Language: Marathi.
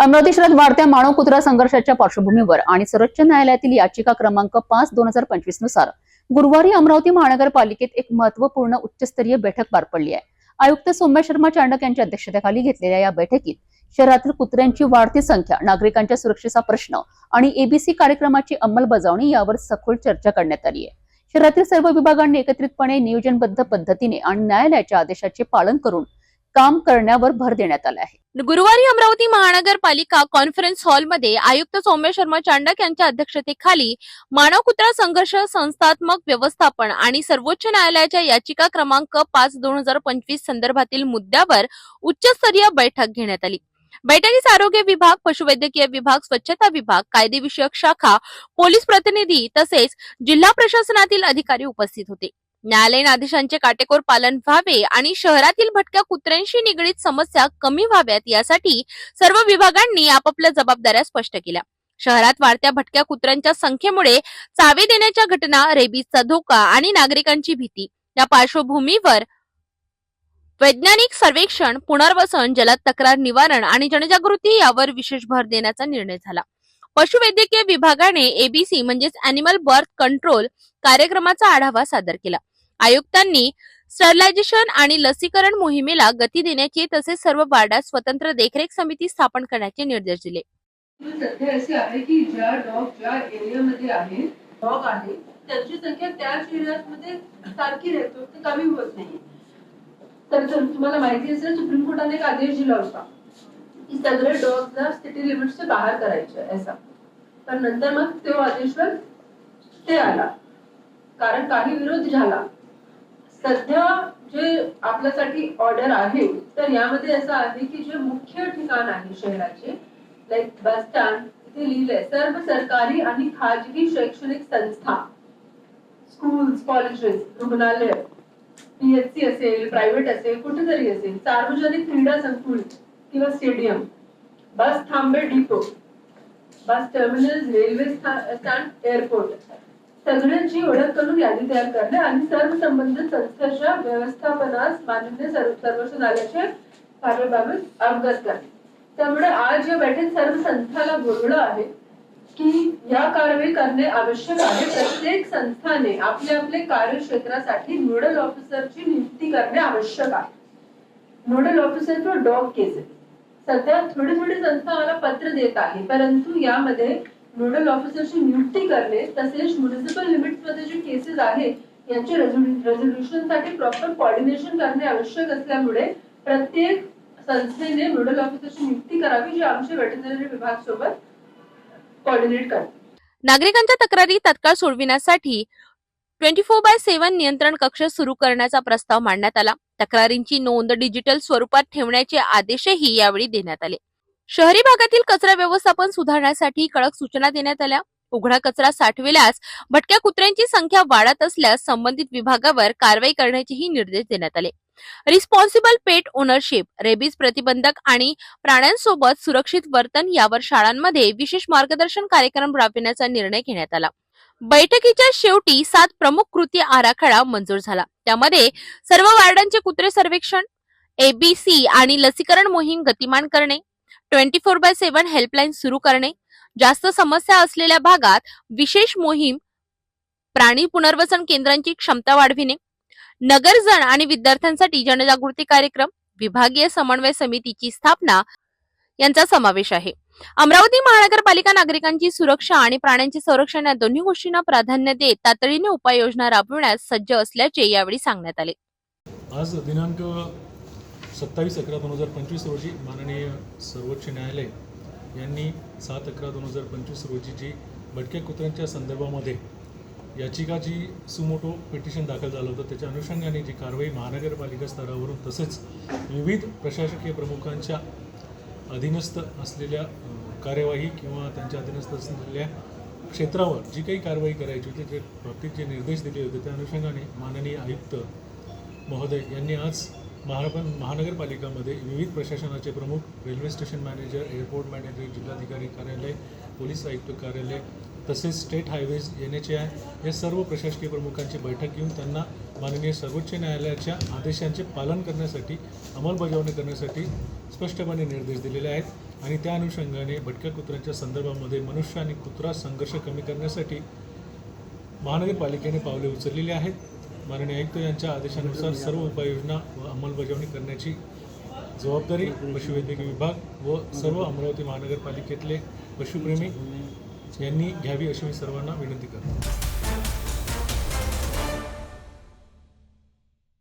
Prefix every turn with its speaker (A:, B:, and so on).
A: अमरावती शहरात वाढत्या मानव कुत्रा संघर्षाच्या पार्श्वभूमीवर आणि सर्वोच्च न्यायालयातील याचिका क्रमांक 5/2025 नुसार गुरुवारी अमरावती महानगरपालिकेत एक महत्वपूर्ण उच्चस्तरीय बैठक पार पडली आहे। आयुक्त सौम्या शर्मा चांडक यांच्या अध्यक्षतेखाली घेतलेल्या या बैठकीत शहरातील कुत्र्यांची वाढती संख्या, नागरिकांच्या सुरक्षेचा प्रश्न आणि एबीसी कार्यक्रमाची अंमलबजावणी यावर सखोल चर्चा करण्यात आली आहे। शहरातील सर्व विभागांनी एकत्रितपणे नियोजनबद्ध पद्धतीने आणि न्यायालयाच्या आदेशाचे पालन करून काम करण्यावर भर देण्यात आला आहे।
B: गुरुवारी अमरावती महानगरपालिका कॉन्फरन्स हॉलमध्ये आयुक्त सौम्या शर्मा चांडक यांच्या अध्यक्षतेखाली मानव कुत्रा संघर्ष संस्थात्मक व्यवस्थापन आणि सर्वोच्च न्यायालयाच्या याचिका क्रमांक 5/2025 संदर्भातील मुद्द्यावर उच्चस्तरीय बैठक घेण्यात आली। बैठकीस आरोग्य विभाग, पशुवैद्यकीय विभाग, स्वच्छता विभाग, कायदेविषयक शाखा, पोलीस प्रतिनिधी तसेच जिल्हा प्रशासनातील अधिकारी उपस्थित होते। न्यायालयीन आदेशांचे काटेकोर पालन व्हावे आणि शहरातील भटक्या कुत्र्यांशी निगडीत समस्या कमी व्हाव्यात यासाठी सर्व विभागांनी आपापल्या जबाबदाऱ्या स्पष्ट केल्या। शहरात वाढत्या भटक्या कुत्र्यांच्या संख्येमुळे चावे देण्याच्या घटना, रेबीजचा धोका आणि नागरिकांची भीती या पार्श्वभूमीवर वैज्ञानिक सर्वेक्षण, पुनर्वसन, जलद तक्रार निवारण आणि जनजागृती यावर विशेष भर देण्याचा निर्णय झाला। पशुवैद्यकीय विभागाने एबीसी म्हणजेच अॅनिमल बर्थ कंट्रोल कार्यक्रमाचा आढावा सादर केला। आयुक्तांनी स्टरलायझेशन आणि लसीकरण मोहिमेला गती देण्याचे तसेच सर्व वार्डात स्वतंत्र देखरेख समिती स्थापन करण्याचे निर्देश दिले।
C: सध्या असे आहे की ज्या एरियामध्ये आहे डॉग आहे त्यांची संख्या त्याच एरियामध्ये सारखी राहतो, ते कमी होत नाही। तर तुम्हाला माहिती असेल सुप्रीम कोर्टाने एक आदेश दिला होता की सगळे डॉग्सला सिटी लिमिट्सच्या बाहेर करायचे ऐसा, पण नंतर मग तो आदेशवर ते आला कारण काही विरोध झाला। सध्या जे आपल्यासाठी ऑर्डर आहे तर यामध्ये असं आहे की जे मुख्य ठिकाण आहे शहराचे लाईक बस स्टँड, इथे लिहिलंय सर्व सरकारी आणि खाजगी शैक्षणिक संस्था, स्कूल्स, कॉलेजेस, रुग्णालय, पीएचसी असेल, प्रायव्हेट असेल, कुठेतरी असेल, सार्वजनिक क्रीडा संकुल किंवा स्टेडियम, बस थांबे, depot, bus terminal, railway stand, airport सगळ्यांची ओळख करून यादी तयार करणे आणि सर्व संबंधित संस्थांच्या व्यवस्थापनास मान्य सर्वोच्च न्यायालयाच्या कार्यबाबत अवगत करणे। त्यामुळे आज या बैठकीत सर्व संस्थांना बोलवलं आहे की या कारवाई करणे आवश्यक आहे। प्रत्येक संस्थाने आपल्या आपल्या कार्यक्षेत्रासाठी नोडल ऑफिसरची नियुक्ती करणे आवश्यक आहे। Nodal officer for dog cases सध्या थोडी संस्था मला पत्र देत आहे, परंतु यामध्ये नोडल ऑफिसरची नियुक्ती करणे तसेच म्युनिसिपल लिमिट्स मध्ये जे केसेस आहेत यांचे रेझोल्युशनसाठी प्रॉपर कोऑर्डिनेशन करणे आवश्यक असल्यामुळे प्रत्येक संस्थेने नोडल ऑफिसरची नियुक्ती करावी जे आमच्या वेटरनरी विभाग सोबत कोऑर्डिनेट करते।
B: नागरिकांच्या तक्रारी तत्काळ सोडविण्यासाठी 24/7 नियंत्रण कक्ष सुरू करण्याचा प्रस्ताव मांडण्यात आला। तक्रारींची नोंद डिजिटल स्वरूपात ठेवण्याचे आदेशही यावेळी देण्यात आले। शहरी भागातील कचरा व्यवस्थापन सुधारण्यासाठी कडक सूचना देण्यात आल्या। उघडा कचरा साठविल्यास भटक्या कुत्र्यांची संख्या वाढत असल्यास संबंधित विभागावर कारवाई करण्याचेही निर्देश देण्यात आले। रिस्पॉन्सिबल पेट ओनरशिप, रेबीज प्रतिबंधक आणि प्राण्यांसोबत सुरक्षित वर्तन यावर शाळांमध्ये विशेष मार्गदर्शन कार्यक्रम राबविण्याचा निर्णय घेण्यात आला। बैठकीच्या शेवटी 7 प्रमुख कृती आराखडा मंजूर झाला। त्यामध्ये सर्व वार्डांचे कुत्रे सर्वेक्षण, एबीसी आणि लसीकरण मोहीम गतिमान करणे, 24/7 हेल्पलाईन सुरू करणे, जास्त समस्या असलेल्या भागात विशेष मोहीम, प्राणी पुनर्वसन केंद्रांची क्षमता वाढविणे, नगरजन आणि विद्यार्थ्यांसाठी जनजागृती कार्यक्रम, विभागीय समन्वय समितीची स्थापना यांचा समावेश आहे। अमरावती महानगरपालिका नागरिकांची सुरक्षा आणि प्राण्यांचे संरक्षण या दोन्ही गोष्टींना प्राधान्य देत तातडीने उपाययोजना राबविण्यास सज्ज असल्याचे यावेळी सांगण्यात आले।
D: आज दिनांक 27/11/2025 रोजी माननीय सर्वोच्च न्यायालय यांनी 7/11/2025 रोजी जी भटक्या कुत्र्यांच्या संदर्भामध्ये याचिका जी सुमोटो पिटिशन दाखल झालं होतं त्याच्या अनुषंगाने जी कारवाई महानगरपालिका स्तरावरून तसेच विविध प्रशासकीय प्रमुखांच्या अधीनस्थ असलेल्या कार्यवाही किंवा त्यांच्या अधीनस्थ असलेल्या क्षेत्रावर जी काही कारवाई करायची होती जे बाबतीत जे निर्देश दिले होते त्या अनुषंगाने माननीय आयुक्त महोदय यांनी आज महानगरपालिकामध्ये विविध प्रशासनाचे प्रमुख, railway station manager, airport manager, जिल्हाधिकारी कार्यालय, पोलीस आयुक्त कार्यालय, तसेच स्टेट हायवेज NHAI या सर्व प्रशासकीय प्रमुखांची बैठक घेऊन त्यांना माननीय सर्वोच्च न्यायालयाच्या आदेशांचे पालन करण्यासाठी अंमलबजावणी करण्यासाठी स्पष्टपणे निर्देश दिलेले आहेत आणि त्या अनुषंगाने भटक्या कुत्र्यांच्या संदर्भामध्ये मनुष्य आणि कुत्रा संघर्ष कमी करण्यासाठी महानगरपालिकेने पावले उचललेली आहेत। माननीय आयुक्त यांच्या आदेशानुसार सर्व उपाययोजना व अंमलबजावणी करण्याची जबाबदारी पशुवैद्यकीय विभाग व सर्व अमरावती महानगरपालिकेतले पशुप्रेमी यांनी घ्यावी अशी मी सर्वांना विनंती करतो।